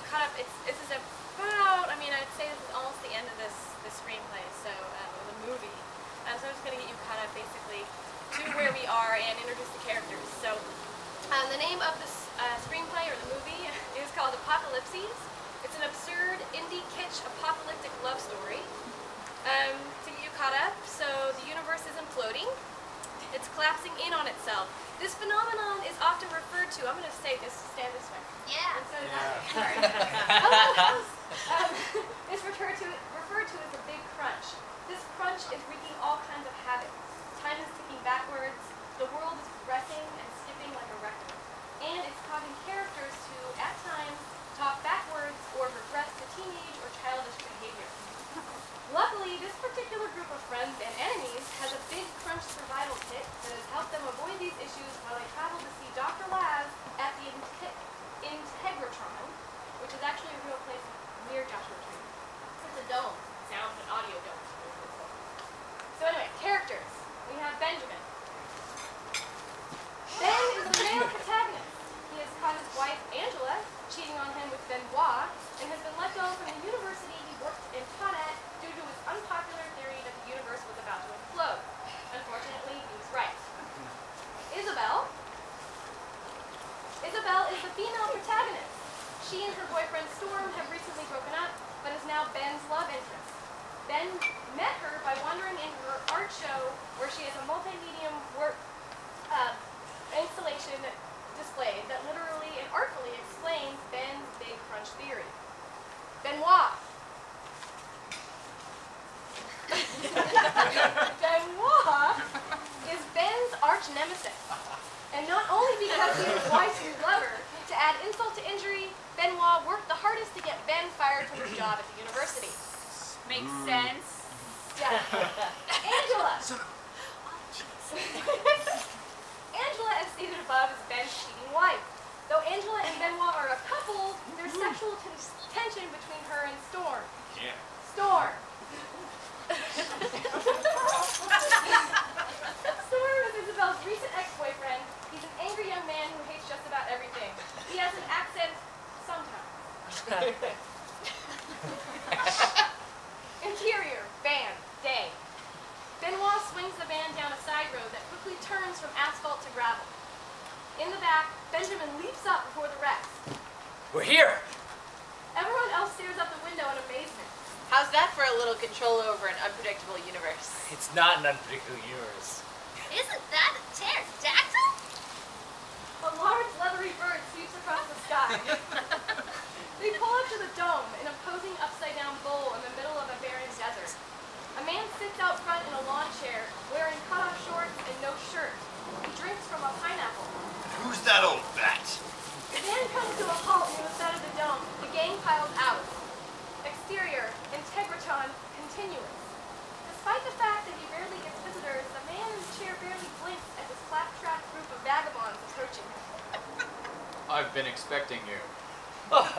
caught up. This is about, I mean, I'd say this is almost the end of this screenplay, so, or the movie. So I'm just going to get you caught up, basically, to where we are and introduce the characters. So, the name of this screenplay, or the movie, is called Apocellipses. It's an absurd, indie, kitsch, apocalyptic love story. To get you caught up, so the universe is imploding. It's collapsing in on itself. This phenomenon is often referred to, I'm going to say this, stand this way. Yeah. And so it's referred to as a big crunch. This crunch is wreaking all kinds of havoc. Time is ticking backwards, the world is progressing and skipping like a record. And it's causing characters to, at times, talk backwards or regress to teenage or childish behavior. Luckily, this particular group of friends and enemies has a big crunch survival kit that has helped them avoid these issues while they travel to see Dr. Laz at the Integratron, which is actually a real place near Joshua Tree. It's a dome, sound and audio dome. So anyway, characters. We have Benjamin. Ben is a male protagonist. He has caught his wife, Angela, cheating on him with Benoit, and has been let go from the university he worked and taught at due to his unpopular theory that the universe was about to explode. Unfortunately, he was right. Isabel is the female protagonist. She and her boyfriend Storm have recently broken up, but is now Ben's love interest. Ben met her by wandering into her art show, where she has a multimedia work installation displayed that literally and artfully explains Ben's big crunch theory. Benoit. Benoit is Ben's arch nemesis. And not only because he is his wife's new lover, to add insult to injury, Benoit worked the hardest to get Ben fired from his job at the university. Makes sense. Yeah. Angela. Angela, as stated above, is Ben's cheating wife. Though Angela and Benoit are a couple, there's sexual tension between her and Storm. Yeah. Storm. Storm is Isabel's recent ex-boyfriend. He's an angry young man who hates just about everything. He has an accent sometimes. Interior, van, day. Benoit swings the van down a side road that quickly turns from asphalt to gravel. In the back, Benjamin leaps up before the rest. We're here! Everyone else stares out the window in amazement. How's that for a little control over an unpredictable universe? It's not an unpredictable universe. Isn't that a pterodactyl? A large leathery bird sweeps across the sky. They pull up to the dome, an imposing upside-down bowl in the middle of a barren desert. A man sits out front in a lawn chair, wearing cut-off shorts and no shirt. He drinks from a pineapple. Who's that old bat? The van comes to a halt near the side of the dome. The gang piles out. Exterior, Integratron, continuous. Despite the fact that he rarely gets visitors, the man in the chair barely blinks at this claptrap group of vagabonds approaching him. I've been expecting you. Oh,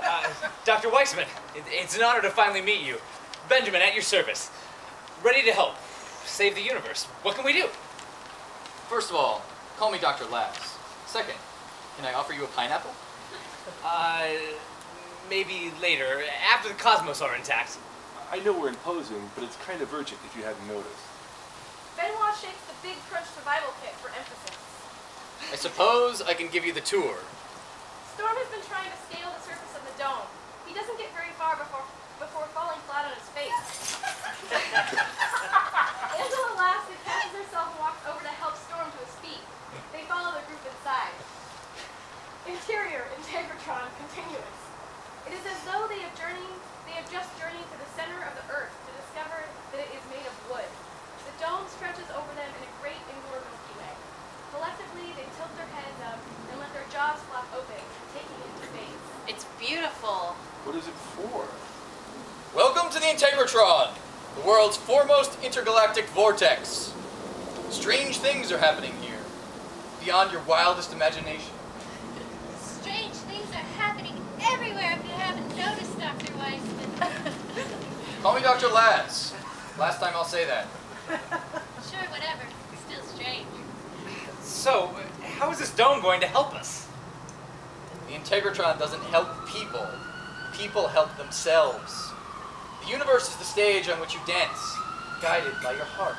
Dr. Weissman, it's an honor to finally meet you. Benjamin, at your service. Ready to help. Save the universe. What can we do? First of all, call me Dr. Laz. Second, can I offer you a pineapple? Maybe later, after the cosmos are intact. I know we're imposing, but it's kind of urgent if you hadn't noticed. Benoit shakes the big crunch survival kit for emphasis. I suppose I can give you the tour. Storm has been trying to scale the surface of the dome. He doesn't get very far before falling flat on his face. Angela laughs and catches herself and walks over to help Storm to his feet. They follow the group inside. Interior, Integratron, continuous. It is as though they have just journeyed to the center of the Earth to discover that it is made of wood. The dome stretches over them in a great indoor Milky Way. Collectively, they tilt their heads up and let their jaws flap open, taking into space. It's beautiful. What is it for? Welcome to the Integratron, the world's foremost intergalactic vortex. Strange things are happening here, beyond your wildest imagination. Strange things are happening everywhere if you haven't noticed, Dr. Weissman. Call me Dr. Laz. Last time I'll say that. Sure, whatever. Still strange. So, how is this dome going to help us? The Integratron doesn't help people. people help themselves. The universe is the stage on which you dance, guided by your heart.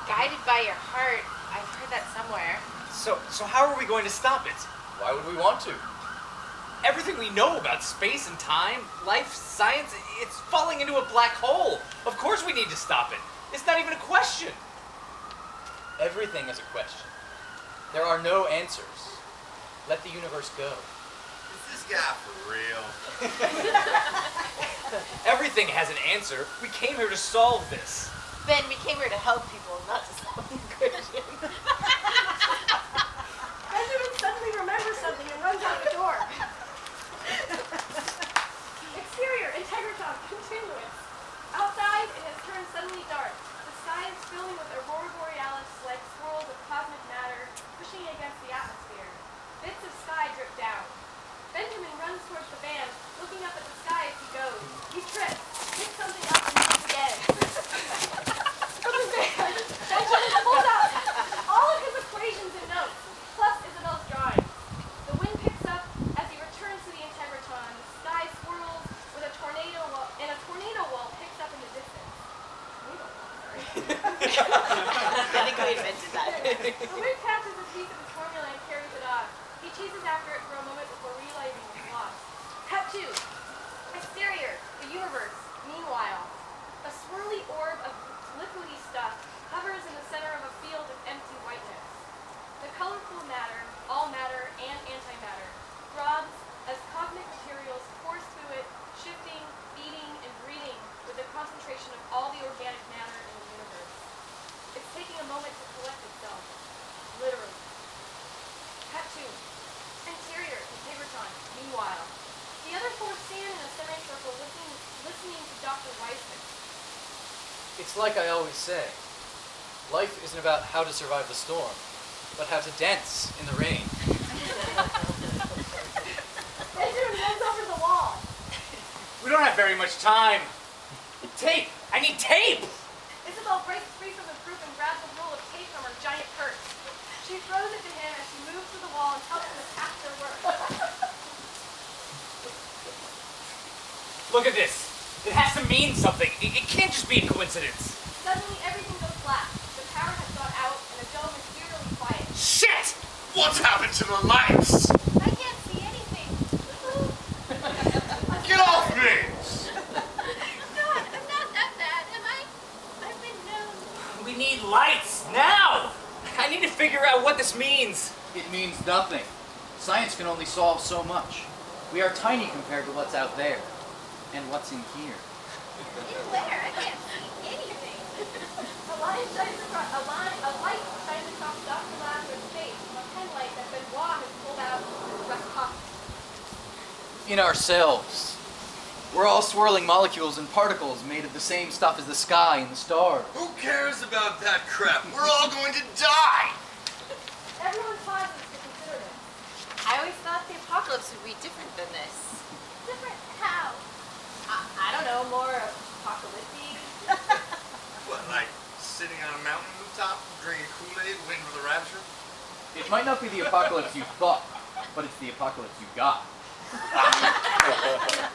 Guided by your heart. I've heard that somewhere. So how are we going to stop it? Why would we want to? Everything we know about space and time, life, science, it's falling into a black hole. Of course we need to stop it. It's not even a question. Everything is a question. There are no answers. Let the universe go. Is this guy for real? Everything has an answer. We came here to solve this. Ben, we came here to help people, not to solve the question. Benjamin suddenly remembers something and runs out the door. Exterior, Integratron, continuous. Outside, it has turned suddenly dark. The sky is filling with aurora borealis like swirls of cosmic matter pushing against the atmosphere. Bits of sky drip down. Benjamin runs towards the van, looking up at the sky as he goes. He trips, picks something up, and moves again. From the van, Benjamin pulls out all of his equations and notes, plus Isabel's drawings. The wind picks up as he returns to the Integratron. The sky swirls with a tornado and a tornado wall picks up in the distance. Tornado wall, sorry. I think we invented that. The wind catches a piece of his formula and carries it off. He chases after it for a moment before realizing it's lost. Cut 2. Exterior, the universe. Meanwhile, a swirly orb of liquidy stuff hovers in the center of a field of empty whiteness. The colorful matter, all matter, and antimatter throbs as cosmic materials course through it, shifting, eating, and breathing with the concentration of all the organic matter in the universe. It's taking a moment to collect itself. Literally. Cut 2. Interior, Integratron. Meanwhile, the other four stand in a semicircle listening to Dr. Weissman. It's like I always say. Life isn't about how to survive the storm, but how to dance in the rain. Benjamin runs over the wall. We don't have very much time. Tape! I need tape! Isabel breaks free from the group and grabs a roll of tape from her giant purse. She throws it to him as she moves to the wall and helps him attach their work. Look at this. It has to mean something. It can't just be a coincidence. Suddenly, everything goes black. The power has gone out, and the dome is eerily quiet. Shit! What's happened to the lights? I can't see anything. Get off me! No, I'm not that bad, am I? I've been known. We need lights now! I need to figure out what this means. It means nothing. Science can only solve so much. We are tiny compared to what's out there, and what's in here. In where? I can't see anything. A light shines across Dr. Lazarus' face from a pen light that Benoit has pulled out of his breast pocket. In ourselves. We're all swirling molecules and particles made of the same stuff as the sky and the stars. Who cares about that crap? We're all going to die! Everyone pauses to consider this. I always thought the apocalypse would be different than this. Different how? I don't know, more apocalyptic. What, like sitting on a mountain rooftop, drinking Kool-Aid, waiting for the rapture? It might not be the apocalypse you thought, but it's the apocalypse you got.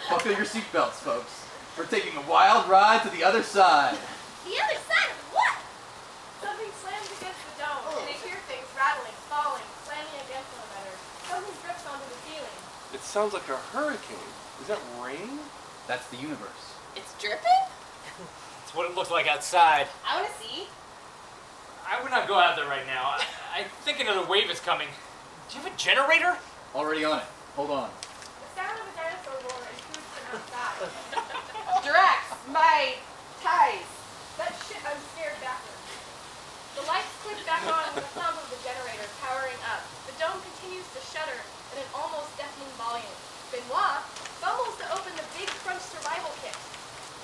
Buckle your seatbelts, folks. We're taking a wild ride to the other side. The other side of what? Something slams against the dome, and they hear things rattling, falling, slamming against one another. Something drips onto the ceiling. It sounds like a hurricane. Is that rain? That's the universe. It's dripping? It's what it looks like outside. I want to see. I would not go out there right now. I think another wave is coming. Do you have a generator? Already on it. Hold on. The sound of a dinosaur roar intrudes from outside. Drax, my ties. That shit, I'm scared backwards. The lights click back on with the thump of the generator powering up. The dome continues to shudder at an almost deafening volume. Benoit fumbles to open the big crunch survival kit.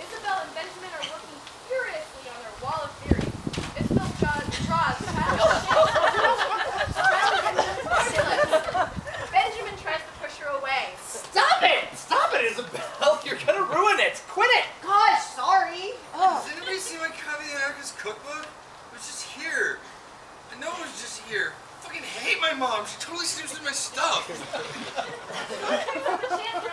Isabel and Benjamin are working furiously on their wall of theory. Isabel draws Benjamin tries to push her away. Stop it! Stop it, Isabel! You're gonna ruin it! Quit it! Gosh, sorry. Has anybody seen my copy of the anarchist cookbook? It was just here. I know it was just here. I fucking hate my mom. She totally sleeps with my stuff. Picks up a chance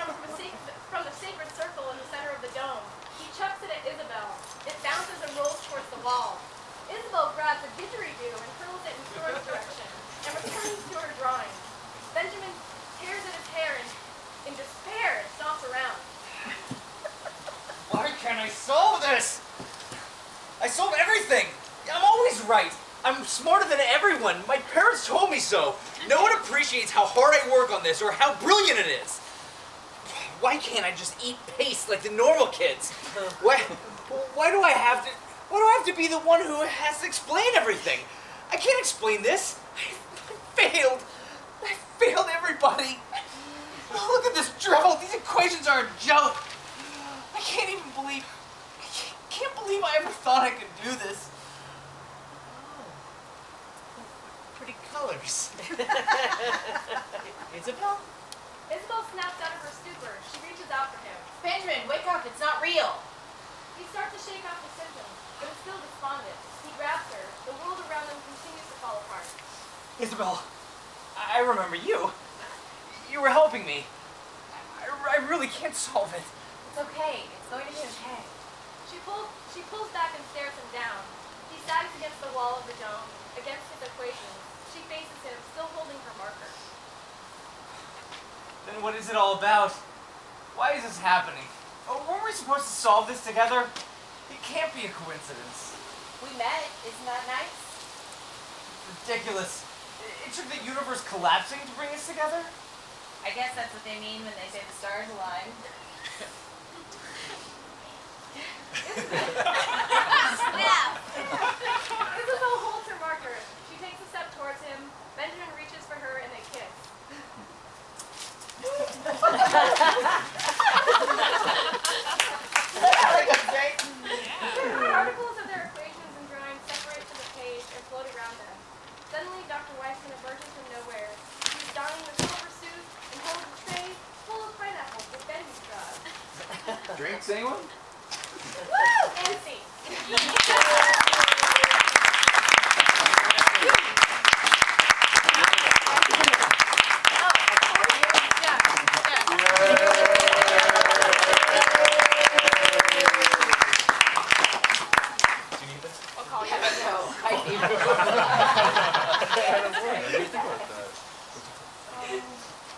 right. I'm smarter than everyone. My parents told me so. No one appreciates how hard I work on this or how brilliant it is. Why can't I just eat paste like the normal kids? Why do I have to be the one who has to explain everything? I can't explain this. I failed everybody. Look at this drivel. These equations are a joke. I can't believe I ever thought I could do this. Pretty colors. Isabel? Isabel snaps out of her stupor. She reaches out for him. Benjamin, wake up. It's not real. He starts to shake off the symptoms, but is still despondent. He grabs her. The world around them continues to fall apart. Isabel, I remember you. You were helping me. I really can't solve it. It's okay. It's going to be okay. She pulls back and stares him down. He sags against the wall of the dome, against his equations. She faces him, still holding her marker. Then what is it all about? Why is this happening? Oh, weren't we supposed to solve this together? It can't be a coincidence. We met. Isn't that nice? Ridiculous. It took the universe collapsing to bring us together? I guess that's what they mean when they say the stars align. Snap! Isabel holds her marker. She takes a step towards him. Benjamin reaches for her and they kiss. Particles of their equations and drawings separate to the page and float around them. Suddenly, Dr. Weissman emerges from nowhere. He's donning the silver suit and holds a tray full of pineapples with bendy straws. Drinks, anyone? Woo! And scene.